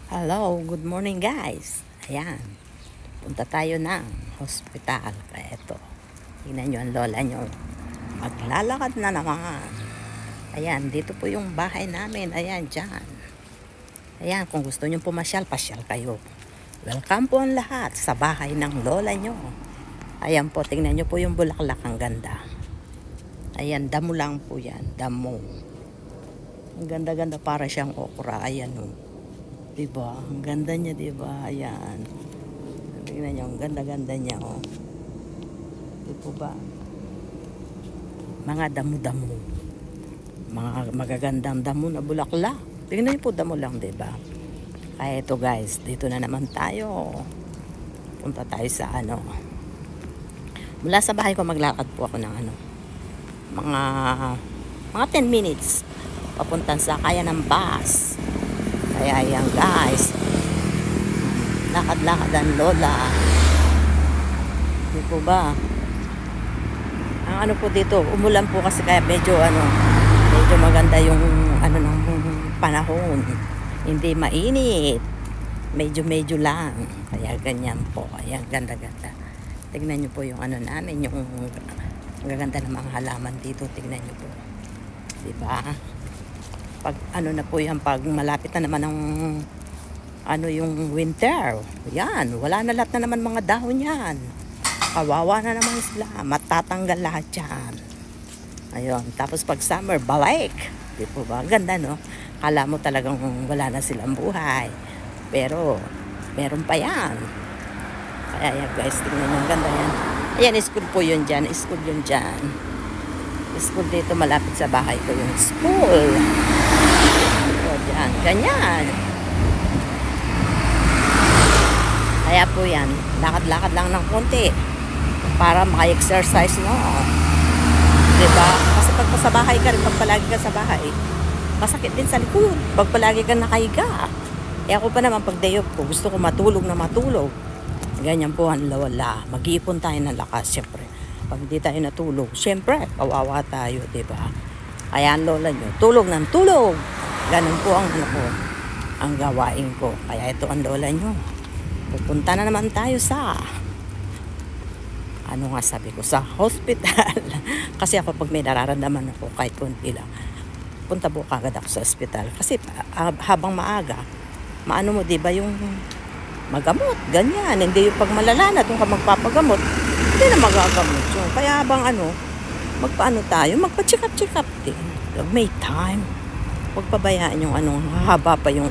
Hello, good morning guys. Ayan, punta tayo ng hospital. Kaya ito, tingnan nyo ang lola nyo. Maglalakad na naman. Ayan, dito po yung bahay namin. Ayan, dyan. Ayan, kung gusto nyo pumasyal, pasyal kayo. Welcome po ang lahat sa bahay ng lola nyo. Ayan po, tingnan nyo po yung bulaklak. Ang ganda. Ayan, damo lang po yan. Damo. Ang ganda-ganda, para siyang okra. Ayan o. Diba? Ang ganda niya, diba? Ayan. Tingnan niyo, ang ganda-ganda niya, oh. Diba ba? Mga damo-damo. Mga magagandang damo na bulaklak. Tingnan niyo po, damo lang, diba? Kaya ito, guys, dito na naman tayo. Punta tayo sa ano. Mula sa bahay ko, maglakad po ako ng ano. Mga 10 minutes. Papuntan sa kaya ng bus. Kaya yan guys, lakad-lakad ang lola. Hindi po ba? Ang ano po dito, umulan po kasi kaya medyo maganda yung ng panahon. Hindi mainit. Medyo lang. Kaya ganyan po. Ayan, ganda-ganda. Tignan nyo po yung namin, yung gaganda ng mga halaman dito. Tignan nyo po. Diba? Pag na po yan, pag malapit na naman ang yung winter, yan, wala na lahat na naman mga dahon yan, kawawa na naman sila, matatanggal lahat yan. Ayun, tapos pag summer, balik, di po ba, ganda no, kala mo talagang wala na silang buhay, pero meron pa yan. Kaya yan guys, tingnan nyo, ganda yan. Ayan, school po yun dyan, school yun dyan. School dito, malapit sa bahay ko yung school. O, dyan, ganyan. Kaya po yan, lakad-lakad lang ng konti para maka-exercise, no? Diba? Kasi pag sa bahay ka rin, pag palagi ka sa bahay, masakit din sa likod pag palagi ka nakahiga. Eh ako pa naman, pag day off ko, gusto ko matulog na matulog. Ganyan po ang lola. Mag-iipon tayo ng lakas, syempre. Pag hindi tayo natulog, syempre, kawawa tayo, diba? Kaya ang lola nyo, tulog ng tulog. Ganun po ang ang gawain ko. Kaya ito ang lola nyo. Pupunta na naman tayo sa, sabi ko, sa hospital. Kasi ako, pag may nararamdaman ako, kahit konti lang, punta po kagad ako sa hospital. Kasi habang maaga, maano mo, diba, yung magamot, ganyan. Hindi yung pag malala na, kung ka magpapagamot, hindi na magagamot yun. Kaya habang magpaano tayo, magpa-check up din. May time. Huwag pabayaan yung haba pa yung